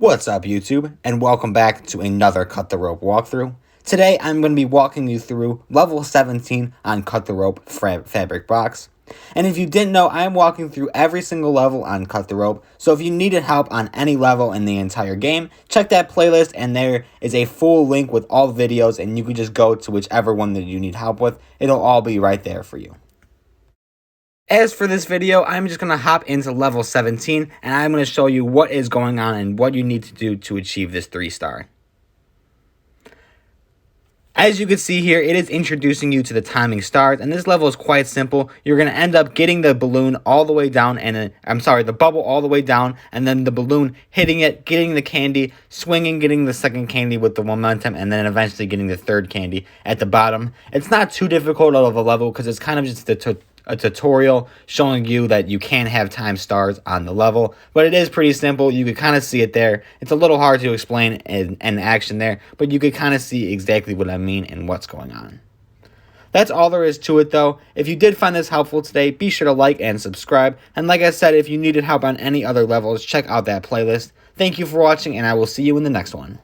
What's up YouTube, and welcome back to another Cut the Rope walkthrough. Today I'm going to be walking you through level 17 on Cut the Rope Fabric Box. And if you didn't know, I'm walking through every single level on Cut the Rope, so if you needed help on any level in the entire game, check that playlist and there is a full link with all the videos and you can just go to whichever one that you need help with. It'll all be right there for you. As for this video, I'm just going to hop into level 17 and I'm going to show you what is going on and what you need to do to achieve this 3-star. As you can see here, it is introducing you to the timing stars, and this level is quite simple. You're going to end up getting the balloon all the way down, the bubble all the way down, and then the balloon hitting it, getting the candy, swinging, getting the second candy with the momentum, and then eventually getting the third candy at the bottom. It's not too difficult of a level because it's kind of just a tutorial showing you that you can have time stars on the level, but it is pretty simple. You can kind of see it there. It's a little hard to explain in action there, but you can kind of see exactly what I mean and what's going on. That's all there is to it though. If you did find this helpful today, be sure to like and subscribe, and like I said, if you needed help on any other levels, check out that playlist. Thank you for watching, and I will see you in the next one.